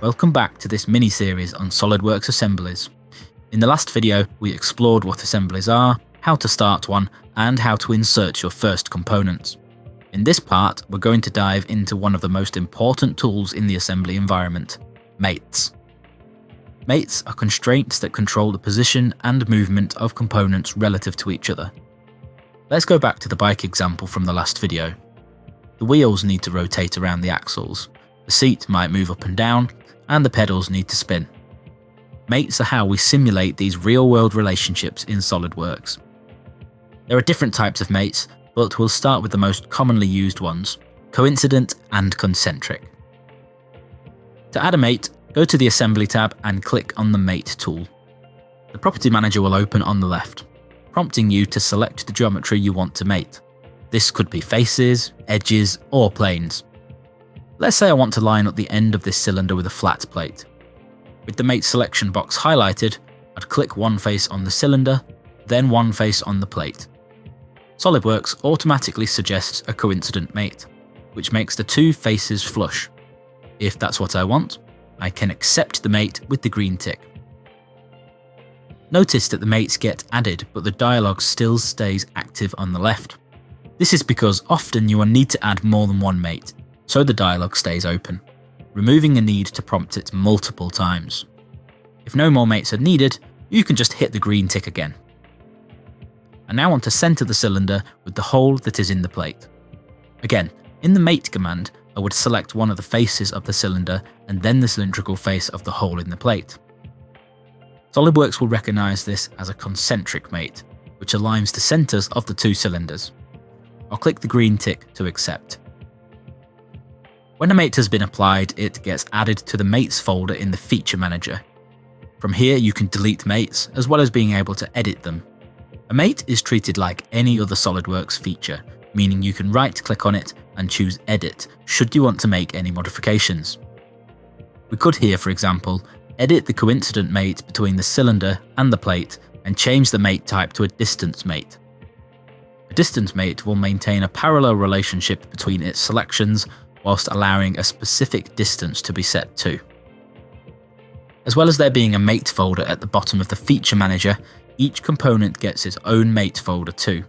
Welcome back to this mini-series on SOLIDWORKS Assemblies. In the last video, we explored what assemblies are, how to start one, and how to insert your first components. In this part, we're going to dive into one of the most important tools in the assembly environment, mates. Mates are constraints that control the position and movement of components relative to each other. Let's go back to the bike example from the last video. The wheels need to rotate around the axles, the seat might move up and down, and the pedals need to spin. Mates are how we simulate these real-world relationships in SOLIDWORKS. There are different types of mates, but we'll start with the most commonly used ones, coincident and concentric. To add a mate, go to the Assembly tab and click on the Mate tool. The Property Manager will open on the left, prompting you to select the geometry you want to mate. This could be faces, edges, or planes. Let's say I want to line up the end of this cylinder with a flat plate. With the mate selection box highlighted, I'd click one face on the cylinder, then one face on the plate. SOLIDWORKS automatically suggests a coincident mate, which makes the two faces flush. If that's what I want, I can accept the mate with the green tick. Notice that the mates get added, but the dialog still stays active on the left. This is because often you will need to add more than one mate, so the dialog stays open, removing a need to prompt it multiple times. If no more mates are needed, you can just hit the green tick again. I now want to center the cylinder with the hole that is in the plate. Again, in the mate command, I would select one of the faces of the cylinder and then the cylindrical face of the hole in the plate. SOLIDWORKS will recognize this as a concentric mate, which aligns the centers of the two cylinders. I'll click the green tick to accept. When a mate has been applied, it gets added to the mates folder in the FeatureManager. From here you can delete mates, as well as being able to edit them. A mate is treated like any other SOLIDWORKS feature, meaning you can right-click on it and choose Edit should you want to make any modifications. We could here, for example, edit the coincident mate between the cylinder and the plate and change the mate type to a distance mate. A distance mate will maintain a parallel relationship between its selections whilst allowing a specific distance to be set to. As well as there being a mate folder at the bottom of the Feature Manager, each component gets its own mate folder too,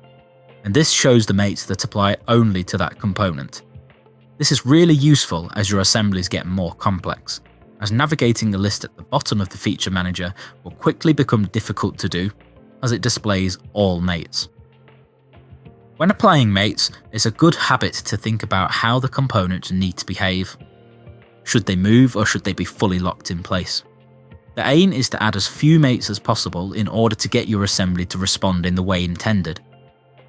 and this shows the mates that apply only to that component. This is really useful as your assemblies get more complex, as navigating the list at the bottom of the Feature Manager will quickly become difficult to do, as it displays all mates. When applying mates, it's a good habit to think about how the components need to behave. Should they move or should they be fully locked in place? The aim is to add as few mates as possible in order to get your assembly to respond in the way intended.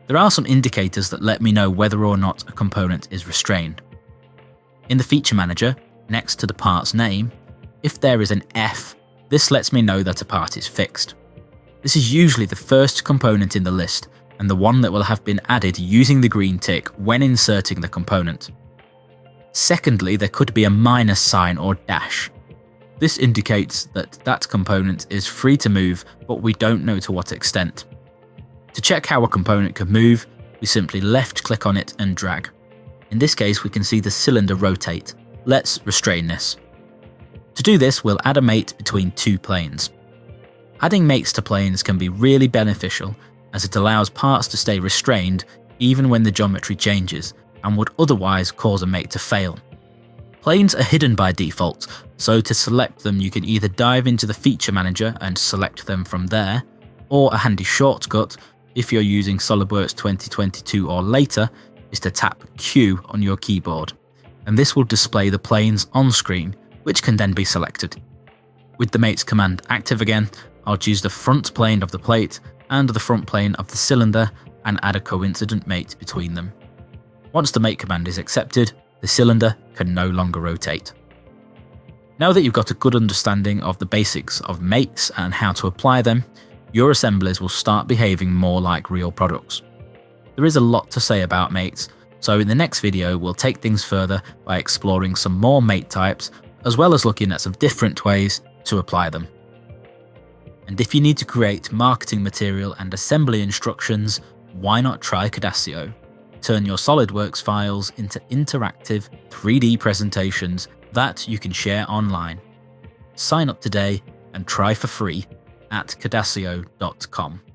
There are some indicators that let me know whether or not a component is restrained. In the Feature Manager, next to the part's name, if there is an F, this lets me know that a part is fixed. This is usually the first component in the list, and the one that will have been added using the green tick when inserting the component. Secondly, there could be a minus sign or dash. This indicates that that component is free to move, but we don't know to what extent. To check how a component can move, we simply left-click on it and drag. In this case, we can see the cylinder rotate. Let's restrain this. To do this, we'll add a mate between two planes. Adding mates to planes can be really beneficial, as it allows parts to stay restrained even when the geometry changes, and would otherwise cause a mate to fail. Planes are hidden by default, so to select them you can either dive into the Feature Manager and select them from there, or a handy shortcut, if you're using SOLIDWORKS 2022 or later, is to tap Q on your keyboard, and this will display the planes on screen, which can then be selected. With the mates command active again, I'll choose the front plane of the plate and the front plane of the cylinder and add a coincident mate between them. Once the mate command is accepted, the cylinder can no longer rotate. Now that you've got a good understanding of the basics of mates and how to apply them, your assemblies will start behaving more like real products. There is a lot to say about mates, so in the next video we'll take things further by exploring some more mate types, as well as looking at some different ways to apply them. And if you need to create marketing material and assembly instructions, why not try Cadacio? Turn your SOLIDWORKS files into interactive 3D presentations that you can share online. Sign up today and try for free at cadasio.com.